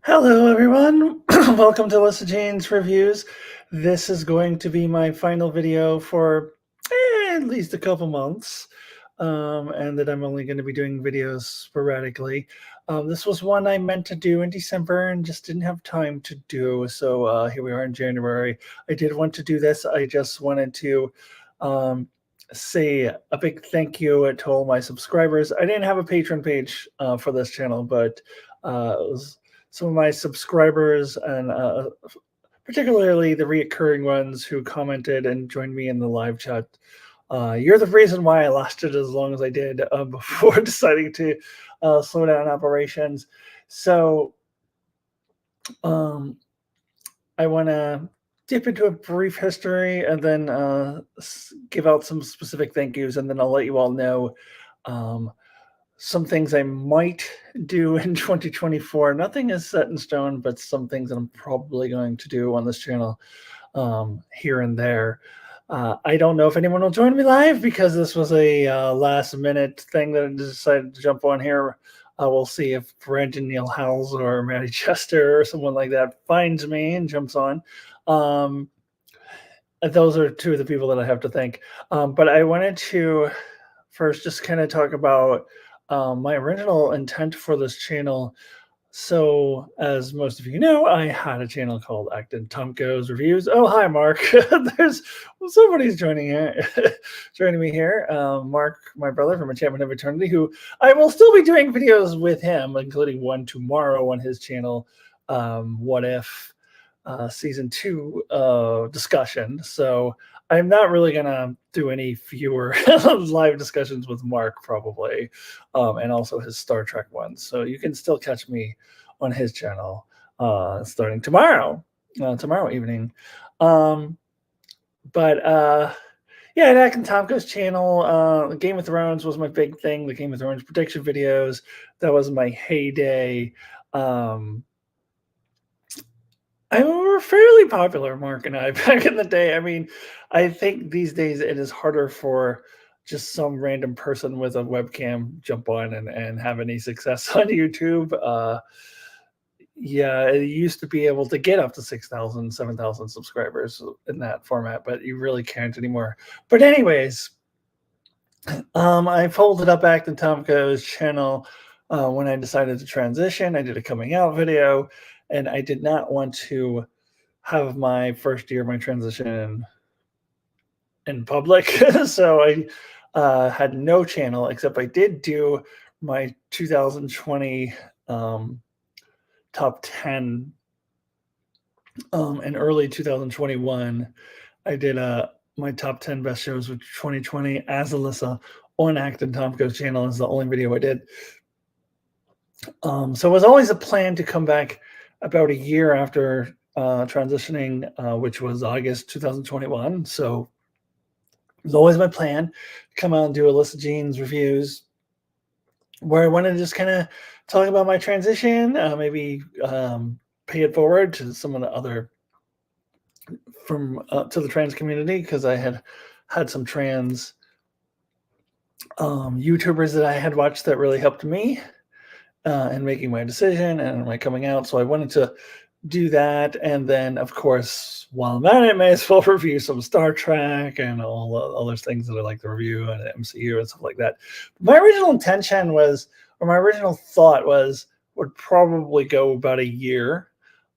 Hello, everyone. Welcome to Alyssa Jane's Reviews. This is going to be my final video for at least a couple months, and that I'm only going to be doing videos sporadically. This was one I meant to do in December and just didn't have time to do, so here we are in January. I did want to do this. I just wanted to say a big thank you to all my subscribers. I didn't have a Patreon page for this channel, but it was some of my subscribers and particularly the reoccurring ones who commented and joined me in the live chat. You're the reason why I lasted as long as I did before deciding to slow down operations. So I want to dip into a brief history and then give out some specific thank yous, and then I'll let you all know um, some things I might do in 2024. Nothing is set in stone, but some things that I'm probably going to do on this channel here and there. I don't know if anyone will join me live because this was a last minute thing that I decided to jump on here. We'll see if Brandon Neil Howells or Maddie Chester or someone like that finds me and jumps on. Those are two of the people that I have to thank. But I wanted to first just kind of talk about my original intent for this channel. So, as most of you know, I had a channel called Acton Tomko's Reviews. Oh, hi, Mark. There's somebody's joining me here. Mark, my brother from Enchantment of Eternity, who I will still be doing videos with him, including one tomorrow on his channel. What if season 2 discussion? So I'm not really gonna do any fewer live discussions with Mark, probably, and also his Star Trek ones. So you can still catch me on his channel starting tomorrow evening. But yeah, at Akin Tomko's channel, Game of Thrones was my big thing. The Game of Thrones prediction videos, that was my heyday. I were fairly popular, Mark and I, back in the day. I mean, I think these days it is harder for just some random person with a webcam jump on and have any success on YouTube. Yeah, it used to be able to get up to 6,000, 7,000 subscribers in that format, but you really can't anymore. But anyways, I folded up Acton Tomko's channel when I decided to transition. I did a coming out video, and I did not want to have my first year of my transition in public. So I had no channel, except I did do my 2020 top 10 in early 2021. I did my top 10 best shows of 2020 as Alyssa on Acton Tomko's channel. Is the only video I did. So it was always a plan to come back about a year after transitioning, which was August 2021. So it was always my plan to come out and do Alyssa Jean's Reviews, where I wanted to just kind of talk about my transition, maybe pay it forward to some of the other to the trans community, because I had some trans YouTubers that I had watched that really helped me in making my decision and my coming out. So I wanted to do that. And then, of course, while I'm at it, may as well review some Star Trek and all the other things that I like to review and MCU and stuff like that. My original intention was, or my original thought was, would probably go about a year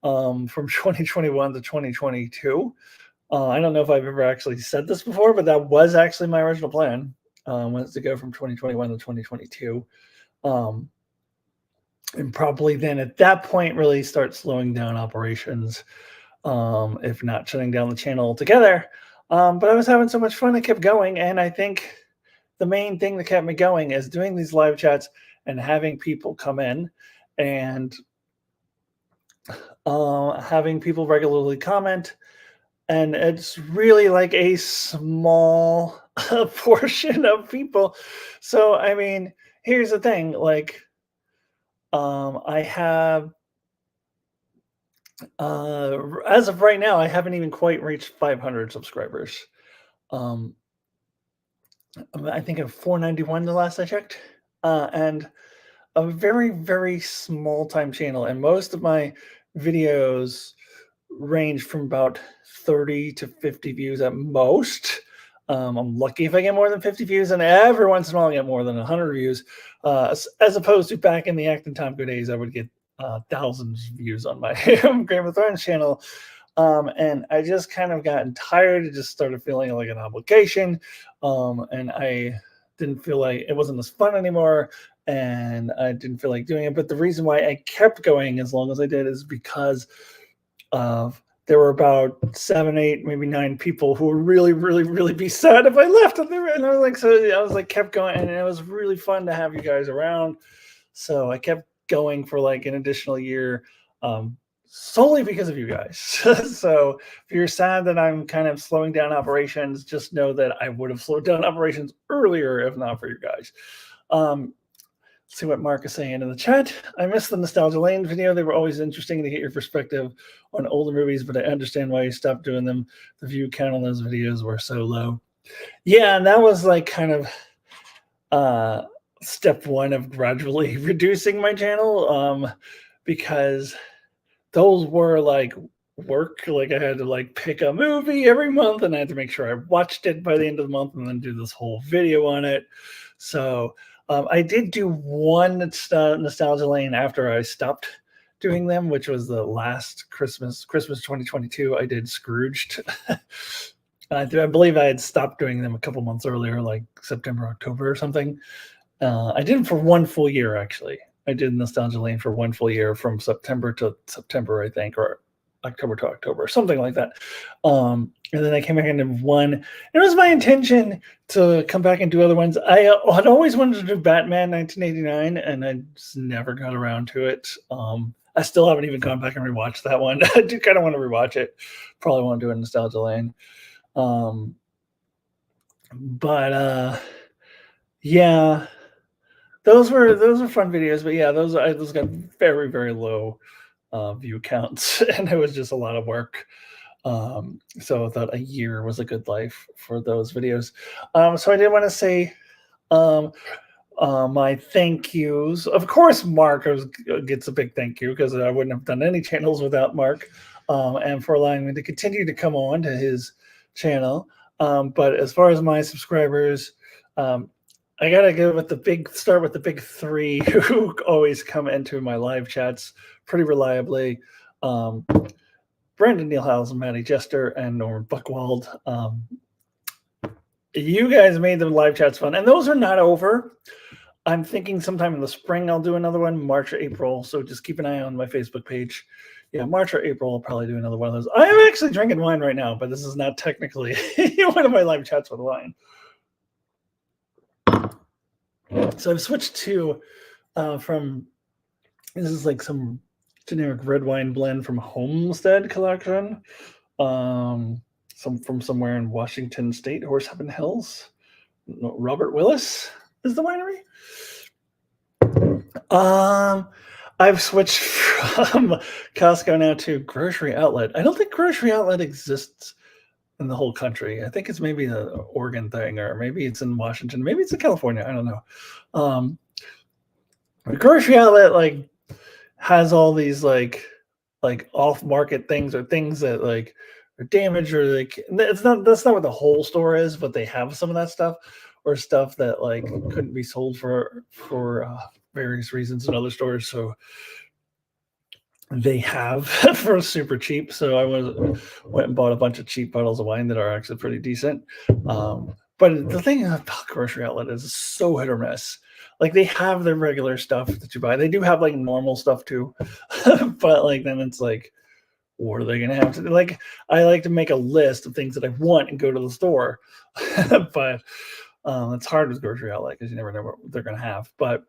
from 2021 to 2022. I don't know if I've ever actually said this before, but that was actually my original plan, was to go from 2021 to 2022. And probably then at that point really start slowing down operations, if not shutting down the channel altogether. But I was having so much fun, I kept going. And I think the main thing that kept me going is doing these live chats and having people come in and having people regularly comment. And it's really like a small portion of people. So, I mean, here's the thing, like, I have, as of right now, I haven't even quite reached 500 subscribers. I think I'm 491 the last I checked. And a very, very small time channel, and most of my videos range from about 30 to 50 views at most. I'm lucky if I get more than 50 views, and every once in a while I get more than 100 views. As opposed to back in the Acting Tom Go days, I would get thousands of views on my Game of Thrones channel. And I just kind of gotten tired. It just started feeling like an obligation. And I didn't feel like it wasn't as fun anymore. And I didn't feel like doing it. But the reason why I kept going as long as I did is because of there were about 7, 8, maybe 9 people who would really, really, really be sad if I left. And I was like, so I was like, kept going, and it was really fun to have you guys around. So I kept going for like an additional year, solely because of you guys. So if you're sad that I'm kind of slowing down operations, just know that I would have slowed down operations earlier if not for you guys. See what Mark is saying in the chat. I missed the Nostalgia Lane video. They were always interesting to get your perspective on older movies, but I understand why you stopped doing them. The view count on those videos were so low. Yeah, and that was like kind of step one of gradually reducing my channel, because those were like work. Like I had to like pick a movie every month, and I had to make sure I watched it by the end of the month and then do this whole video on it. So I did do one Nostalgia Lane after I stopped doing them, which was the last Christmas 2022. I did Scrooged. I believe I had stopped doing them a couple months earlier, like September, October or something. I did them for one full year, actually. I did Nostalgia Lane for one full year from September to September, I think, or October to October, something like that. And then I came back into one. It was my intention to come back and do other ones. I had always wanted to do Batman 1989, and I just never got around to it. I still haven't even gone back and rewatched that one. I do kind of want to rewatch it. Probably want to do a Nostalgia Lane. Yeah, those were fun videos. But yeah, those got very, very low view counts, and it was just a lot of work. So I thought a year was a good life for those videos. So I did want to say my thank yous. Of course, Mark gets a big thank you, because I wouldn't have done any channels without Mark, and for allowing me to continue to come on to his channel. But as far as my subscribers, I gotta go with start with the big 3 who always come into my live chats pretty reliably. Brandon Neilhouse, Maddie Jester, and Norman Buckwald. You guys made the live chats fun, and those are not over. I'm thinking sometime in the spring I'll do another one, March or April. So just keep an eye on my Facebook page. Yeah, March or April, I'll probably do another one of those. I am actually drinking wine right now, but this is not technically one of my live chats with wine. So I've switched to from, this is like some generic red wine blend from Homestead Collection, from somewhere in Washington State, Horsehaven Hills. Robert Willis is the winery. I've switched from Costco now to Grocery Outlet. I don't think Grocery Outlet exists in the whole country. I think it's maybe an Oregon thing, or maybe it's in Washington, maybe it's in California. I don't know. Grocery Outlet like has all these like off-market things, or things that like are damaged, or like that's not what the whole store is, but they have some of that stuff, or stuff that like couldn't be sold for various reasons in other stores. So they have for super cheap. So I went and bought a bunch of cheap bottles of wine that are actually pretty decent. But the thing about Grocery Outlet is it's so hit or miss. Like they have their regular stuff that you buy. They do have like normal stuff too, but like then it's like, what are they gonna have to do? Like I like to make a list of things that I want and go to the store, but it's hard with Grocery Outlet because you never know what they're gonna have. But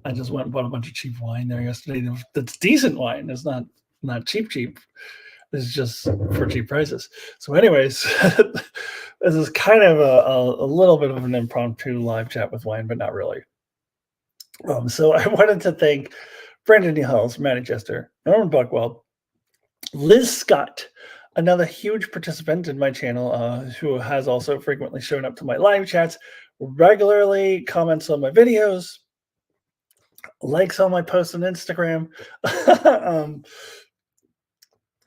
I just went and bought a bunch of cheap wine there yesterday. That's decent wine. It's not cheap. It's just for cheap prices. So anyways, this is kind of a little bit of an impromptu live chat with wine, but not really. So I wanted to thank Brandon Neilhouse, Maddie Jester, Norman Buckwald, Liz Scott, another huge participant in my channel, who has also frequently shown up to my live chats, regularly comments on my videos, likes all my posts on Instagram. um,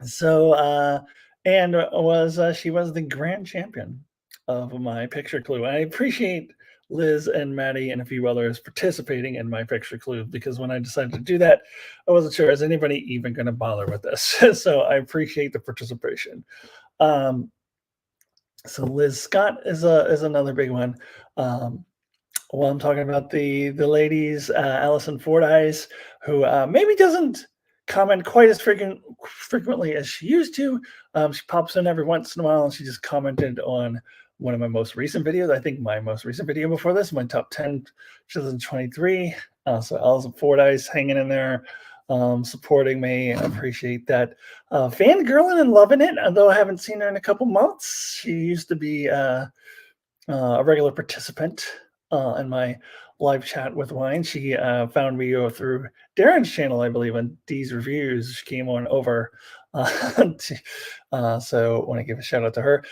so and was she was the grand champion of my picture clue. I appreciate Liz and Maddie and a few others participating in my picture clue, because when I decided to do that, I wasn't sure, is anybody even going to bother with this? So I appreciate the participation. Um, so Liz Scott is another big one. Um, well, I'm talking about the ladies, Allison Fordyce, who maybe doesn't comment quite as frequently as she used to. She pops in every once in a while, and she just commented on one of my most recent videos. I think my most recent video before this, my top 10 2023. So Allison Fordyce hanging in there, supporting me. I appreciate that. Fangirling and loving it, although I haven't seen her in a couple months. She used to be a regular participant in my live chat with Wine. She found me through Darren's channel, I believe, on D's Reviews. She came on over. So I want to give a shout out to her.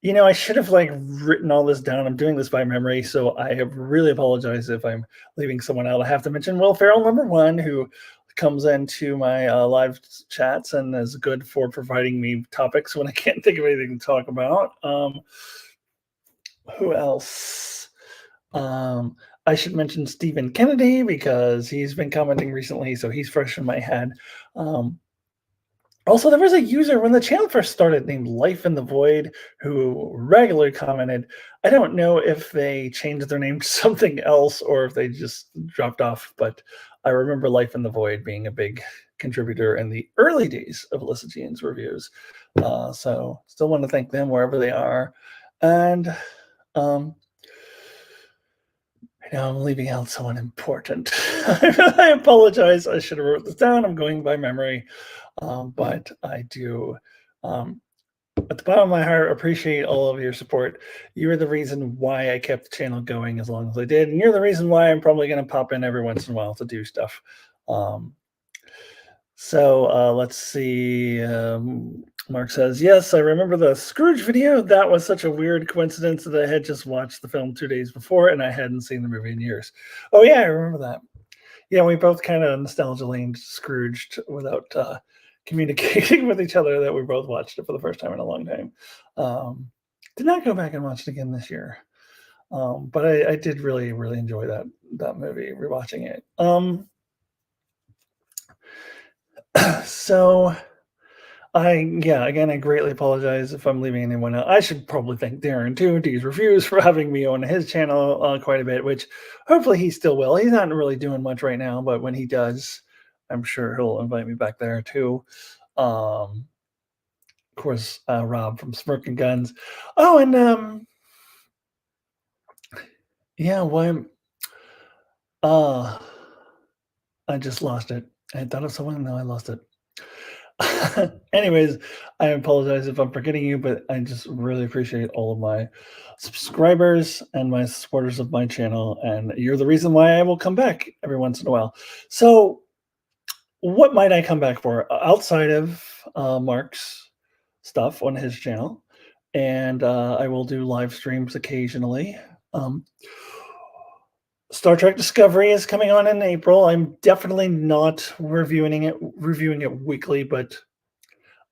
You know, I should have written all this down. I'm doing this by memory, so I have really apologized if I'm leaving someone out. I have to mention Will Ferrell, #1, who comes into my live chats and is good for providing me topics when I can't think of anything to talk about. Who else? I should mention Stephen Kennedy, because he's been commenting recently, so he's fresh in my head. Also, there was a user when the channel first started named Life in the Void who regularly commented. I don't know if they changed their name to something else or if they just dropped off, but I remember Life in the Void being a big contributor in the early days of Alyssa Jean's reviews. So still want to thank them wherever they are. And I know I'm leaving out someone important. I apologize. I should have wrote this down. I'm going by memory. But I do, at the bottom of my heart, appreciate all of your support. You are the reason why I kept the channel going as long as I did. And you're the reason why I'm probably going to pop in every once in a while to do stuff. So let's see. Mark says, yes, I remember the Scrooge video. That was such a weird coincidence that I had just watched the film 2 days before and I hadn't seen the movie in years. Oh, yeah, I remember that. Yeah, we both kind of nostalgia leaned Scrooged without communicating with each other that we both watched it for the first time in a long time. Did not go back and watch it again this year. But I did really, really enjoy that movie, rewatching it. So again, I greatly apologize if I'm leaving anyone out. I should probably thank Darren too, D's Reviews, for having me on his channel quite a bit, which hopefully he still will. He's not really doing much right now, but when he does, I'm sure he'll invite me back there too. Of course, Rob from Smirking Guns. Oh, and yeah, why? I just lost it. I thought of someone, now I lost it. Anyways, I apologize if I'm forgetting you, but I just really appreciate all of my subscribers and my supporters of my channel, and you're the reason why I will come back every once in a while. So what might I come back for outside of Mark's stuff on his channel? And I will do live streams occasionally. Star Trek Discovery is coming on in April. I'm definitely not reviewing it weekly, but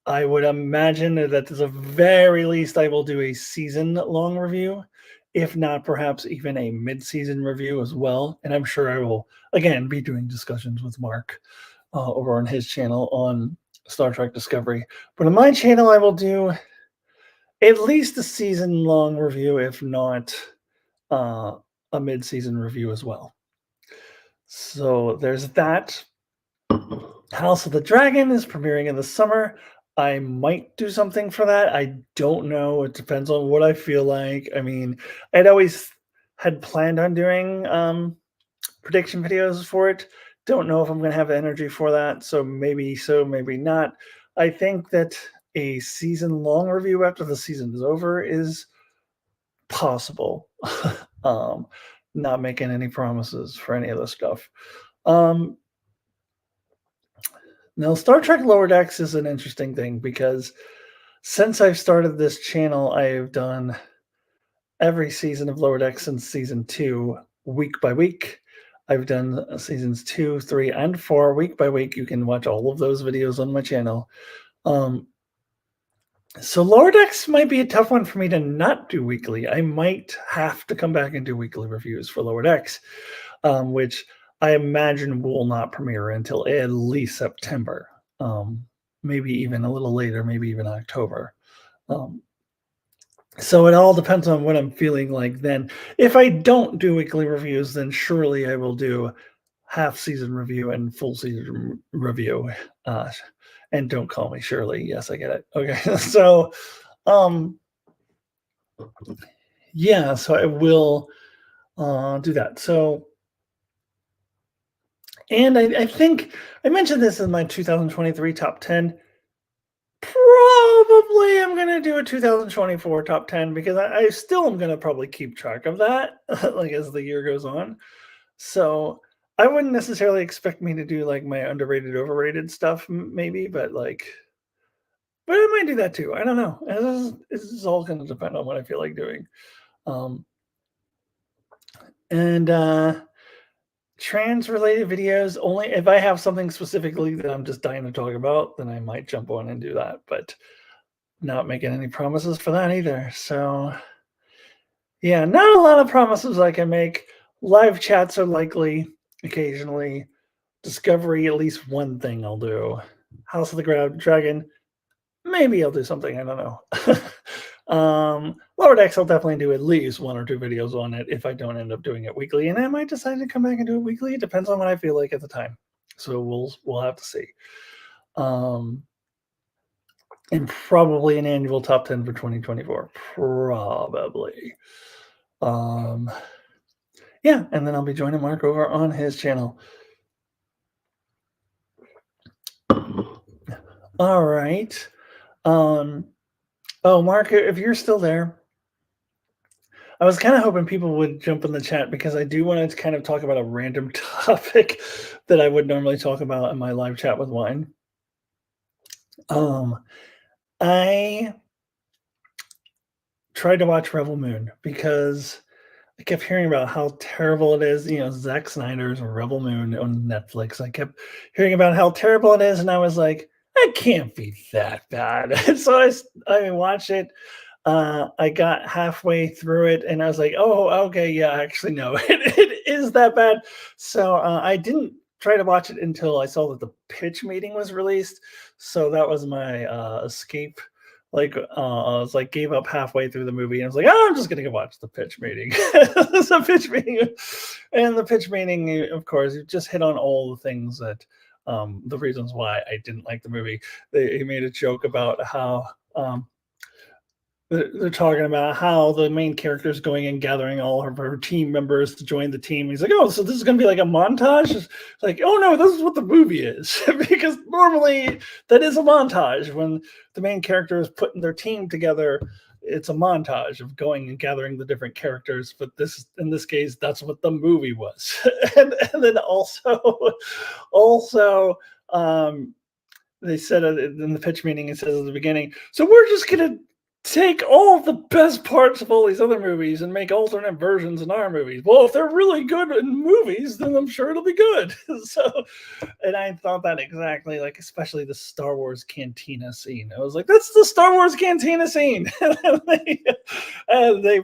I would imagine that at the very least I will do a season-long review, if not perhaps even a mid-season review as well. And I'm sure I will, again, be doing discussions with Mark over on his channel on Star Trek Discovery. But on my channel, I will do at least a season-long review, if not a mid-season review as well. So there's that. House of the Dragon is premiering in the summer. I might do something for that. I don't know. It depends on what I feel like. I mean, I'd always had planned on doing prediction videos for it. Don't know if I'm going to have the energy for that. So, maybe not. I think that a season-long review after the season is over is possible. Not making any promises for any of this stuff. Now, Star Trek Lower Decks is an interesting thing because since I've started this channel, I've done every season of Lower Decks since season 2, week by week. I've done seasons 2, 3, and 4 week by week. You can watch all of those videos on my channel. So Lower Decks might be a tough one for me to not do weekly. I might have to come back and do weekly reviews for Lower Decks, which I imagine will not premiere until at least September, maybe even a little later, maybe even October. So it all depends on what I'm feeling like then. If I don't do weekly reviews, then surely I will do half season review and full season review. And don't call me Shirley. Yes, I get it. Okay. So, yeah, so I will do that. So, and I think I mentioned this in my 2023 top 10. Probably I'm going to do a 2024 top 10 because I still am going to probably keep track of that like as the year goes on. So I wouldn't necessarily expect me to do like my underrated, overrated stuff, maybe, but I might do that too. I don't know. This is all going to depend on what I feel like doing. Trans related videos, only if I have something specifically that I'm just dying to talk about, then I might jump on and do that, but not making any promises for that either. So yeah, not a lot of promises I can make. Live chats are likely occasionally. Discovery, at least one thing I'll do. House of the Dragon, maybe I'll do something. I don't know. Lower Decks, I'll definitely do at least 1 or 2 videos on it if I don't end up doing it weekly, and I might decide to come back and do it weekly. It depends on what I feel like at the time. So we'll have to see. And probably an annual top 10 for 2024. Probably. Yeah, and then I'll be joining Mark over on his channel. All right. Oh, Mark, if you're still there, I was kind of hoping people would jump in the chat because I do want to kind of talk about a random topic that I would normally talk about in my live chat with Wine. I tried to watch Rebel Moon because I kept hearing about how terrible it is. You know, Zack Snyder's Rebel Moon on Netflix. I kept hearing about how terrible it is, and I was like, it can't be that bad. So I watched it. I got halfway through it, and I was like, oh, okay, yeah, actually, no, it is that bad. So I didn't try to watch it until I saw that the pitch meeting was released. So that was my escape. Like I was like gave up halfway through the movie and I was like, oh, I'm just gonna go watch the pitch meeting. The pitch meeting, and the pitch meeting, of course, it just hit on all the things that the reasons why I didn't like the movie. He made a joke about how they're talking about how the main character is going and gathering all of her team members to join the team. He's like, oh, so this is going to be like a montage? It's like, oh, no, this is what the movie is. Because normally that is a montage. When the main character is putting their team together, it's a montage of going and gathering the different characters. But in this case, that's what the movie was. and then also, they said in the pitch meeting, it says at the beginning, so we're just going to take all the best parts of all these other movies and make alternate versions in our movies. Well, if they're really good in movies, then I'm sure it'll be good. So, and I thought that exactly, like, especially the Star Wars cantina scene. I was like, that's the Star Wars cantina scene. and they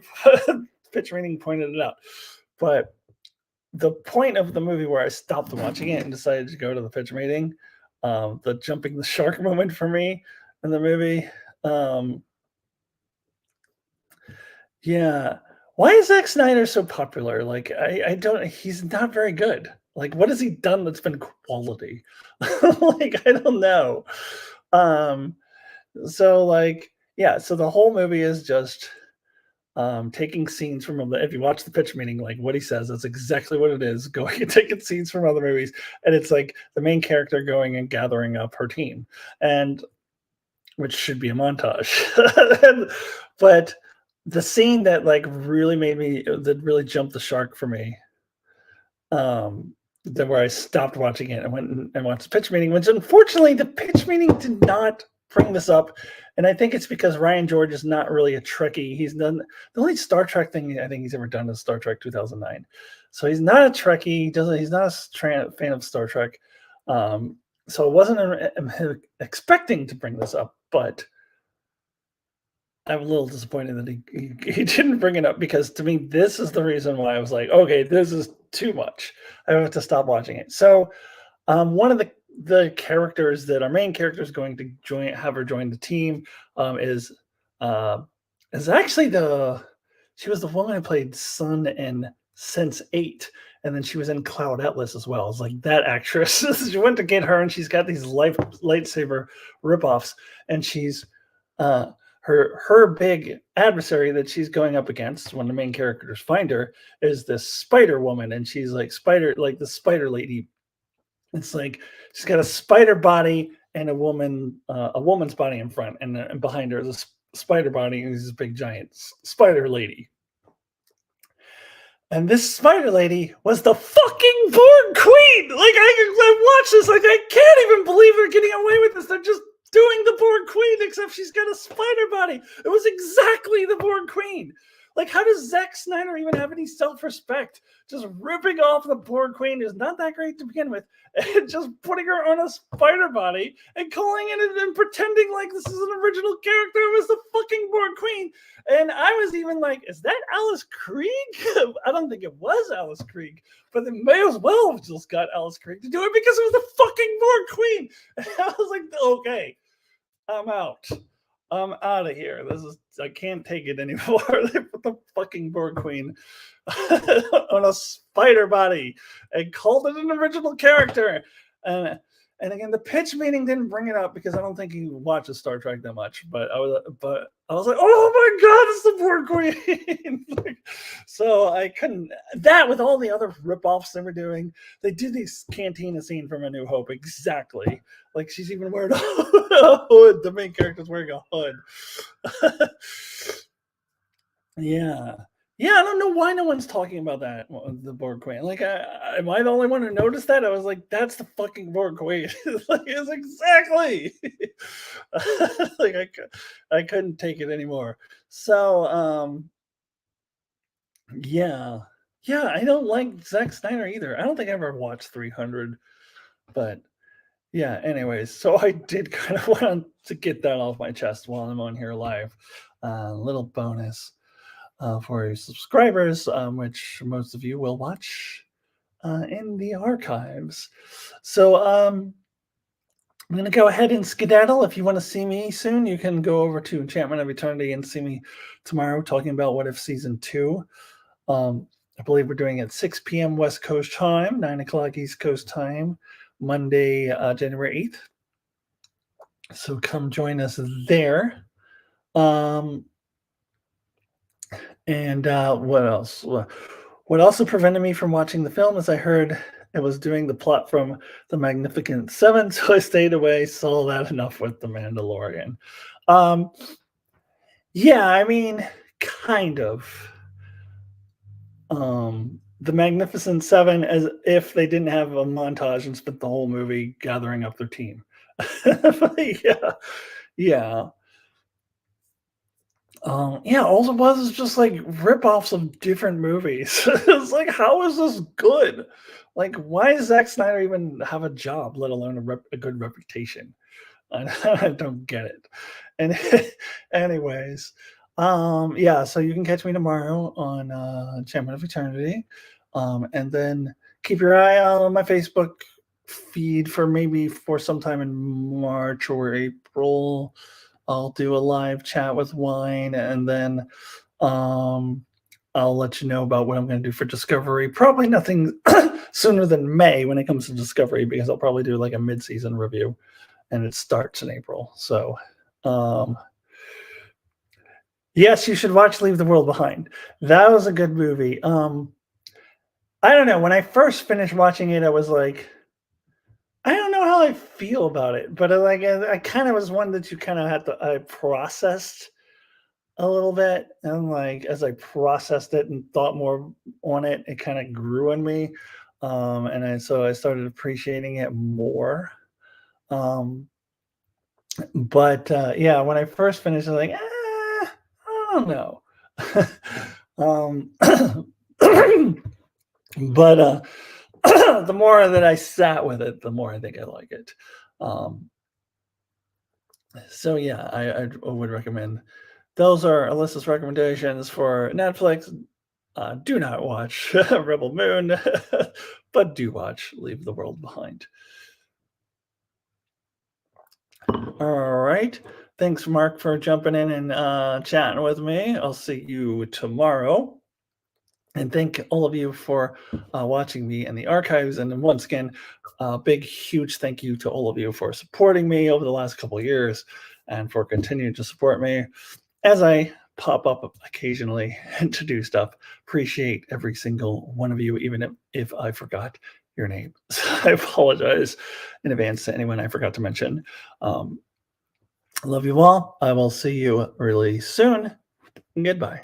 pitch meeting pointed it out. But the point of the movie where I stopped watching it and decided to go to the pitch meeting, the jumping the shark moment for me in the movie, yeah. Why is Zack Snyder so popular? Like, I don't, he's not very good. Like, what has he done that's been quality? Like, I don't know. So like, yeah, so the whole movie is just taking scenes from if you watch the pitch meeting, like what he says, that's exactly what it is, going and taking scenes from other movies. And it's like the main character going and gathering up her team, and which should be a montage. But the scene that like really really jumped the shark for me, that where I stopped watching it and went and watched the pitch meeting, which unfortunately the pitch meeting did not bring this up. And I think it's because Ryan George is not really a Trekkie. He's done the only Star Trek thing I think he's ever done is Star Trek 2009. So he's not a Trekkie. He's not a fan of Star Trek. So I wasn't expecting to bring this up, but I'm a little disappointed that he didn't bring it up, because to me, this is the reason why I was like, okay, this is too much. I have to stop watching it. So one of the characters that our main character is going to have her join the team is actually she was the woman who played Sun in Sense8, and then she was in Cloud Atlas as well. It's like that actress. She went to get her, and she's got these lightsaber ripoffs, and she's her big adversary that she's going up against when the main characters find her is this Spider Woman, and she's like the spider lady. It's like she's got a spider body and a woman's body in front, and behind her is a spider body, and this big giant spider lady. And this spider lady was the fucking Borg Queen. Like I watched this, like I can't even believe they're getting away with this. They're just doing the Borg Queen, except she's got a spider body. It was exactly the Borg Queen. Like, how does Zack Snyder even have any self-respect? Just ripping off the Borg Queen is not that great to begin with, and just putting her on a spider body and calling it and pretending like this is an original character. It was the fucking Borg Queen. And I was even like, is that Alice Krige? I don't think it was Alice Krige, but they may as well have just got Alice Krige to do it, because it was the fucking Borg Queen. And I was like, okay, I'm out. I'm out of here. I can't take it anymore. They put the fucking Borg Queen on a spider body and called it an original character. And again, the pitch meeting didn't bring it up, because I don't think he watches Star Trek that much. But I was like, oh my god, it's the Borg Queen. So I couldn't. That, with all the other ripoffs they were doing, they did this cantina scene from A New Hope exactly. Like, she's even wearing a hood. The main character's wearing a hood. Yeah. Yeah, I don't know why no one's talking about that, the Borg Queen. Like, am I the only one who noticed that? I was like, that's the fucking Borg Queen. Like, it's exactly. Like, I couldn't take it anymore. So, yeah. Yeah, I don't like Zack Snyder either. I don't think I ever watched 300, but yeah, anyways, so I did kind of want to get that off my chest while I'm on here live. Little bonus for your subscribers, which most of you will watch in the archives. So I'm going to go ahead and skedaddle. If you want to see me soon, you can go over to Enchantment of Eternity and see me tomorrow talking about What If Season 2. I believe we're doing it at 6 p.m. West Coast time, 9 o'clock East Coast time, Monday, January 8th. So come join us there. And what else? What also prevented me from watching the film is I heard it was doing the plot from The Magnificent Seven, so I stayed away, saw that enough with The Mandalorian. Yeah, I mean, kind of. The Magnificent Seven, as if they didn't have a montage and spent the whole movie gathering up their team. Yeah. Yeah, all it was just like ripoffs of different movies. It's like, how is this good? Like, why does Zack Snyder even have a job, let alone a good reputation? I don't get it. And anyways, yeah, so you can catch me tomorrow on Enchantment of Eternity. And then keep your eye out on my Facebook feed for sometime in March or April. I'll do a live chat with Wine, and then I'll let you know about what I'm going to do for Discovery. Probably nothing sooner than May when it comes to Discovery, because I'll probably do like a mid-season review, and it starts in April. So, yes, you should watch Leave the World Behind. That was a good movie. I don't know. When I first finished watching it, I was like, I don't know how I feel about it, but I kind of was one that you kind of had to, I processed a little bit, and like as I processed it and thought more on it, it kind of grew on me, so I started appreciating it more. But yeah, when I first finished, I was like, I don't know. But the more that I sat with it, the more I think I like it. Um, so yeah, I would recommend. Those are Alyssa's recommendations for Netflix. Do not watch Rebel Moon, but do watch Leave the World Behind. All right. Thanks, Mark, for jumping in and chatting with me. I'll see you tomorrow. And thank all of you for watching me in the archives. And then once again, big, huge thank you to all of you for supporting me over the last couple of years and for continuing to support me as I pop up occasionally to do stuff. Appreciate every single one of you, even if I forgot your name. So I apologize in advance to anyone I forgot to mention. Love you all. I will see you really soon. Goodbye.